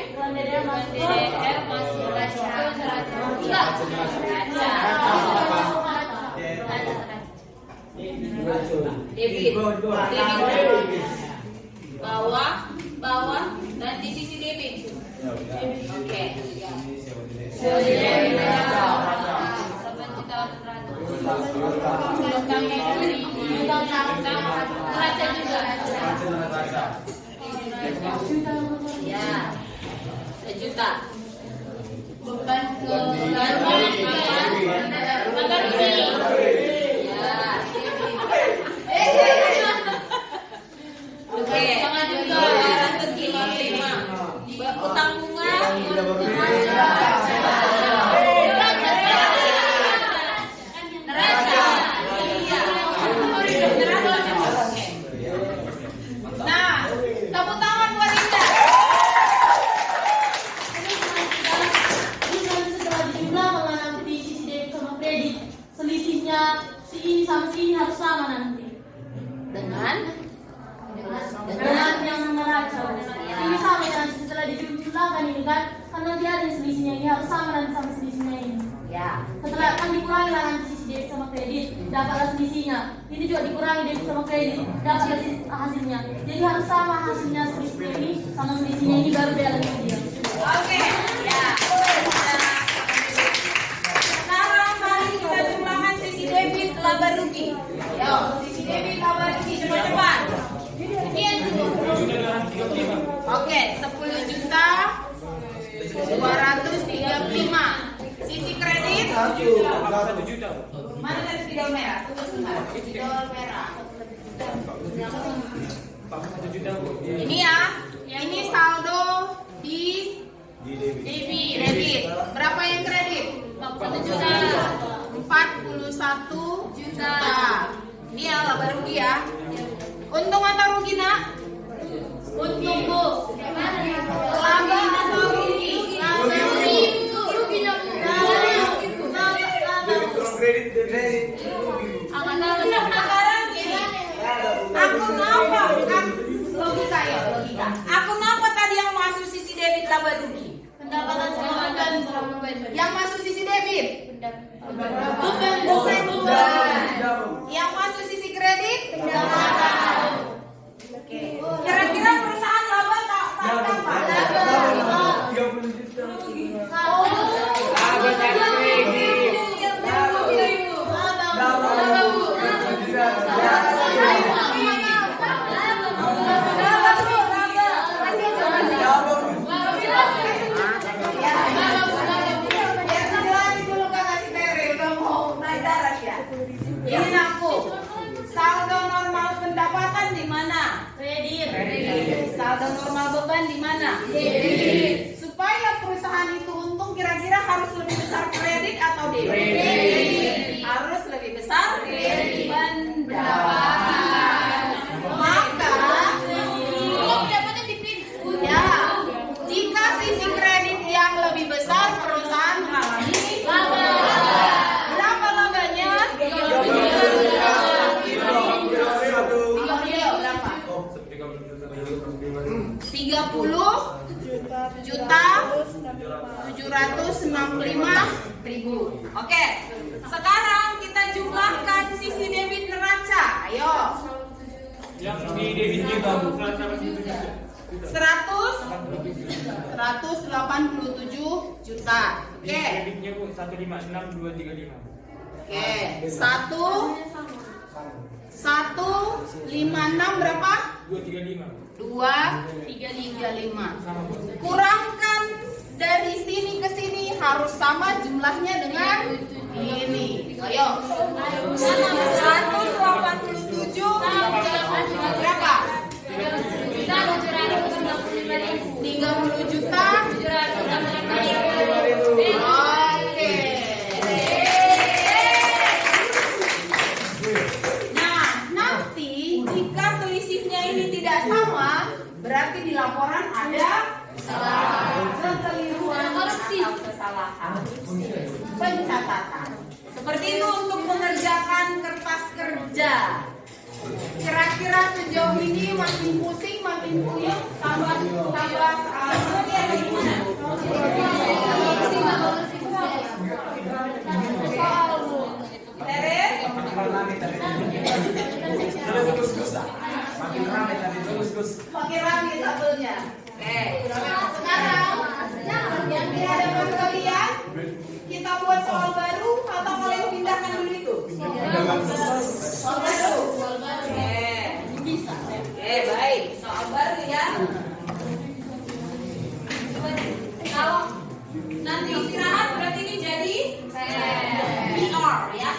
masuk ke DDM masuk neraca. enggak. Neraca. Debit. Bawah nanti sisi debit. Oke. Neraca juga. Ya. 1 juta. Beban Makan ini. Ya. Oke. 255. Utang bunga. Neraca. Iya. Nah, tepuk tangan buat Linda. Ini nanti setelah dijumlah sama nanti sisi debit sama kredit, selisihnya si ini sama si ini harus sama nanti. Dengan Dengan yang neraca. Ini sama ya nanti setelah dijumlahkan ini kan nanti ada selisihnya, ini harus sama nanti sama selisihnya ini. ya. Setelah kan dikurangi lah nanti sisi debit sama kredit, dapatlah selisihnya. Ini juga dikurangi debit sama kredit, dapatlah hasilnya. Jadi harus sama hasilnya selisihnya ini sama selisihnya ini baru dia lagi dia. Oke, ya. Sekarang mari kita jumlahkan sisi debit laba rugi. Yo, sisi debit laba rugi cepat-cepat. Oke, 10 juta 235. Sisi kredit 1 juta. mana tadi spidol merah? Tunggu sebentar. Spidol merah. 1 juta. Ini ya. Ini saldo di debit. Berapa yang kredit? 1 juta. 41 juta. Ini ya laba rugi ya. Untung atau rugi nak? Untung Bu. Laba atau rugi? Laba rugi. Ruginya Bu. Sekarang gini. Aku ngapa? Logika ya, logika. Aku ngapa tadi yang masuk sisi debit laba rugi? Pendapatan dan Yang masuk sisi debit? beban. Yang masuk sisi kredit? Oke. Kira-kira perusahaan laba tak sampai Pak? Ini aku. Saldo normal pendapatan di mana? Kredit. Saldo normal beban di mana? Debit. Supaya perusahaan itu untung kira-kira harus lebih besar kredit atau debit? Harus lebih besar pendapatan. Maka Pendapatan dipilih. 30.765.000. Oke, sekarang kita jumlahkan sisi debit neraca. Ayo. Yang di debitnya baru 187 juta. Oke. debitnya Bu 156.235. Oke. 156 berapa? 235. 235. Kurangkan dari sini ke sini harus sama jumlahnya dengan ini. Ayo. 187 berapa? 30 juta. Oke. Nah, nanti jika selisihnya ini tidak sama, berarti di laporan ada kekeliruan atau kesalahan pencatatan. Seperti itu untuk mengerjakan kertas kerja. Kira-kira sejauh ini makin pusing, makin puyeng, tambah seperti apa gimana? Tere? Makin rame tabelnya. Oke, sekarang yang di hadapan kalian kita buat soal baru atau kalian pindahkan dulu itu? Soal baru. Oke, baik. Soal baru ya. Kalau nanti istirahat berarti ini jadi PR ya.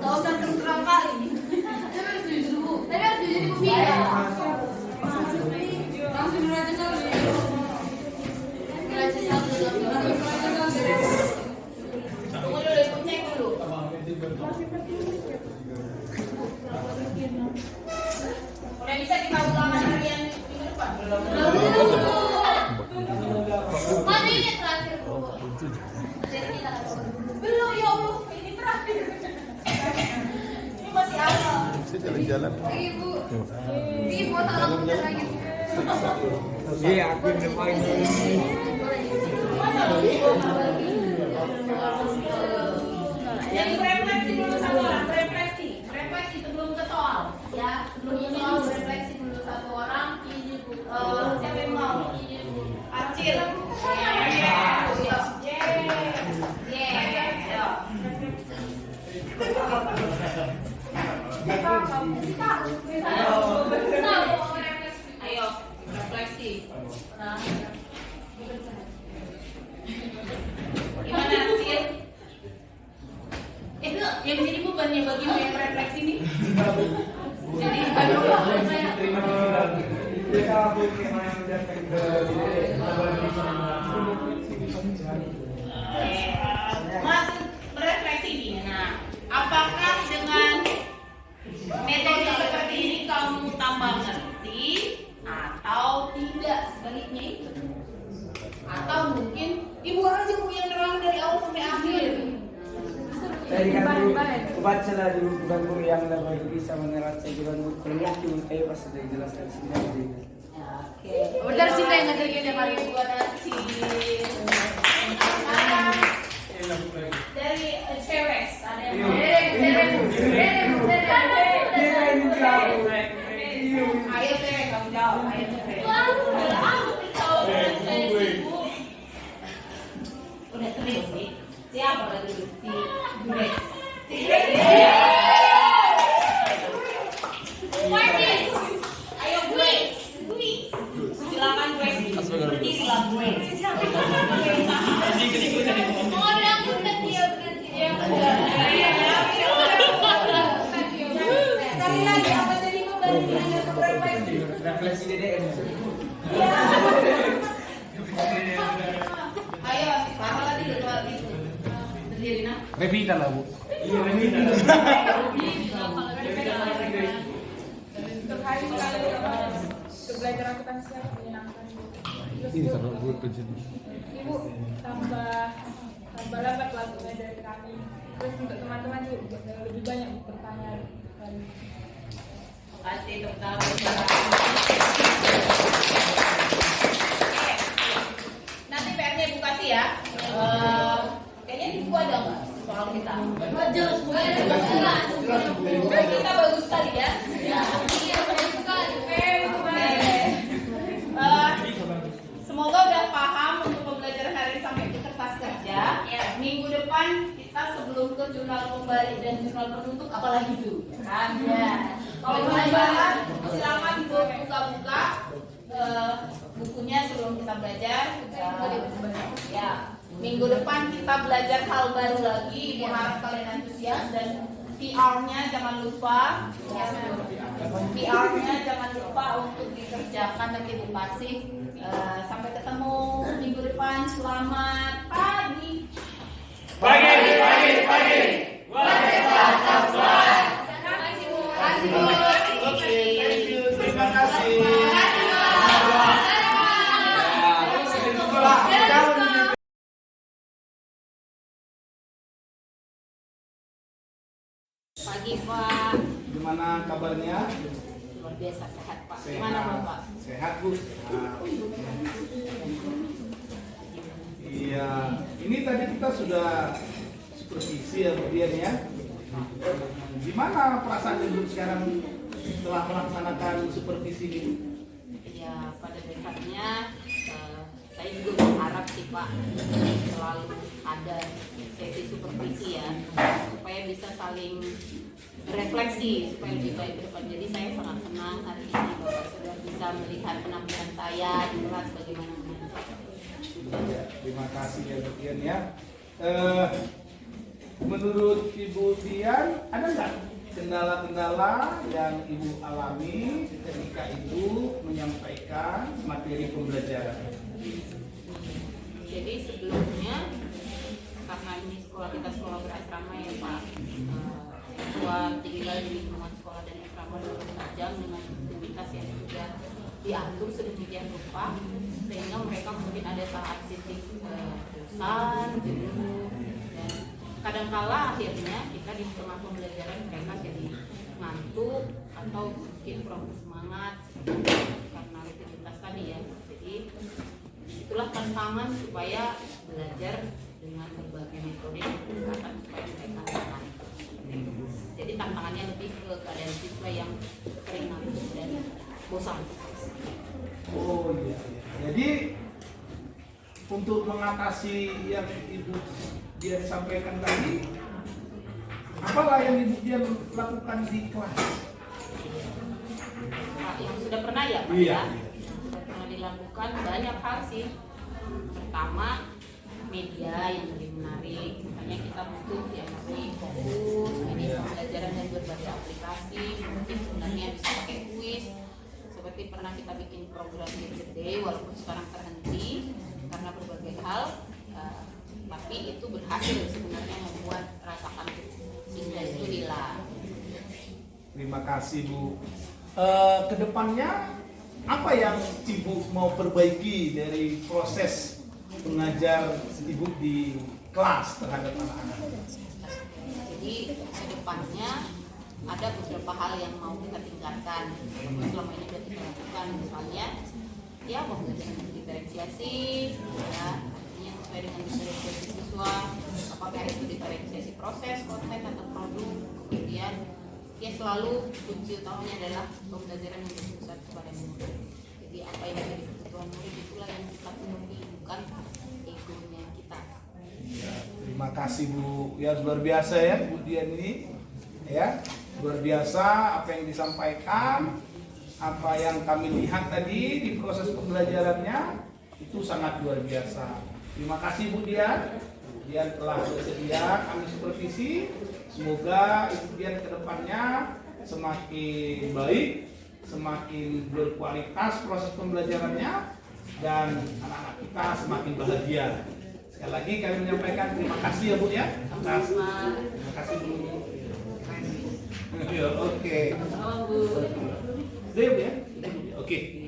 Tahu usah terus-terang kali. Tapi harus jadi pembina. Langsung neraca saldo. Tunggu dulu, ikut cek dulu. Udah bisa kita ulangan harian minggu depan? Mana ini terakhir? Belum ya Allah, ini terakhir. Ini masih awal. Jalan-jalan. Ibu. Ibu tolong lagi. Iya, aku yang paling Jadi refleksi dulu satu orang, refleksi sebelum ke soal, ya sebelum ke soal refleksi dulu satu orang. Siapa yang mau? Acil. Ayo refleksi. Gimana Acil? Yang jadi bukannya bagi yang refleksi nih. Jadi Mas berefleksi nih. Nah, apakah dengan metode seperti ini kamu tambah ngerti atau tidak, sebaliknya itu? Atau mungkin ibu aja Bu yang nerang dari awal sampai akhir. Tadi kan Bu baca lah dulu bukan guru yang lebih bisa meneraca bukan guru kuliah itu kayak pas sudah jelaskan sini tadi. Oke. Benar sih yang ngajarin dia paling buat nasi. Dari Ceres ada yang ayo Tere, kamu jawab. Ayo Tere. Udah sering sih. Siapa lagi? Si Grace. Ayo Grace. Silakan Grace. Berdirilah Grace. Mau ada aku berarti ya berarti ya. Sekali lagi apa tadi pembandingannya ke refleksi? Refleksi DDM. Ayo, parah lagi dua itu. Berdiri nah. Revita lah Bu. Iya, ini. Untuk hari ini kalian untuk belajar akuntansi yang menyenangkan. Ini karena gue kerja. Ibu tambah lambat lagunya dari kami. Terus untuk teman-teman tuh lebih banyak bertanya. Terima kasih tepuk tangan. Nanti PR-nya Ibu kasih ya. Kayaknya di buku ada nggak soal kita? Jelas Kita bagus sekali ya. Iya, bagus sekali. Semoga udah paham untuk pembelajaran hari ini sampai ke kertas kerja. Minggu depan kita sebelum ke jurnal pembalik dan jurnal penutup apalagi dulu kan? Kalau penasaran silakan buka-buka bukunya sebelum kita belajar. Ya, minggu depan kita belajar hal baru lagi. Ibu harap kalian antusias dan PR-nya jangan lupa. PR-nya jangan lupa untuk dikerjakan dan Ibu kasih. Sampai ketemu minggu depan. Selamat pagi. Pagi. Oke, thank you. Terima kasih. Pagi Pak. Gimana kabarnya? Luar biasa sehat Pak. Sehat. Gimana Bapak? Sehat Bu. Iya, ini tadi kita sudah supervisi ya Bu Dian ya. Gimana perasaan Ibu sekarang setelah melaksanakan supervisi ini? Ya pada dasarnya saya juga berharap sih Pak selalu ada sesi supervisi ya supaya bisa saling refleksi supaya lebih baik ke depan. Jadi saya sangat senang hari ini Bapak sudah bisa melihat penampilan saya di kelas bagaimana. Ya, terima kasih ya Bu Dian ya. Menurut Ibu Dian ada nggak kendala-kendala yang Ibu alami ketika Ibu menyampaikan materi pembelajaran? Jadi sebelumnya karena ini sekolah kita sekolah berasrama ya Pak, siswa tinggal di lingkungan sekolah dan asrama 24 jam dengan aktivitas yang sudah diatur sedemikian rupa sehingga mereka mungkin ada saat titik bosan, jenuh dan kadangkala akhirnya kita di tengah pembelajaran mereka jadi ngantuk atau mungkin kurang semangat karena rutinitas tadi ya. Jadi itulah tantangan supaya belajar dengan berbagai metode dan pendekatan supaya mereka senang. Jadi tantangannya lebih ke keadaan siswa yang sering ngantuk dan bosan. Oh iya. Jadi untuk mengatasi yang Ibu Dian sampaikan tadi, apalah yang Ibu Dian lakukan di kelas? Nah, yang sudah pernah ya Pak Iya. ya? Yang sudah pernah dilakukan banyak hal sih. Pertama media yang lebih menarik, makanya kita butuh yang lebih fokus media pembelajaran dan berbagai aplikasi. Mungkin sebenarnya bisa pakai kuis seperti pernah kita bikin program yesterday walaupun sekarang terhenti karena berbagai hal, tapi itu berhasil sebenarnya membuat rasakan siswa itu hilang. Terima kasih Bu. Kedepannya apa yang Ibu mau perbaiki dari proses mengajar Ibu di kelas terhadap anak-anak? Jadi kedepannya ada beberapa hal yang mau kita tingkatkan. Selama ini sudah kita lakukan, misalnya ya pembelajaran diferensiasi, ya artinya sesuai dengan diferensiasi siswa, apakah itu diferensiasi proses, konten atau produk, kemudian ya selalu kunci utamanya adalah pembelajaran yang berpusat kepada murid. Jadi apa yang menjadi kebutuhan murid itulah yang kita penuhi, bukan egonya kita. Terima kasih Bu. Ya luar biasa ya Bu Dian ini. Ya, luar biasa apa yang disampaikan, apa yang kami lihat tadi di proses pembelajarannya itu sangat luar biasa. Terima kasih Bu Dian. Bu Dian telah bersedia kami supervisi. Semoga Ibu Dian kedepannya semakin baik, semakin berkualitas proses pembelajarannya, dan anak-anak kita semakin bahagia. Sekali lagi kami menyampaikan terima kasih ya Bu ya atas. Terima kasih Bu. Ya, oke. Sama Bu. Udah ya Bu ya? Oke.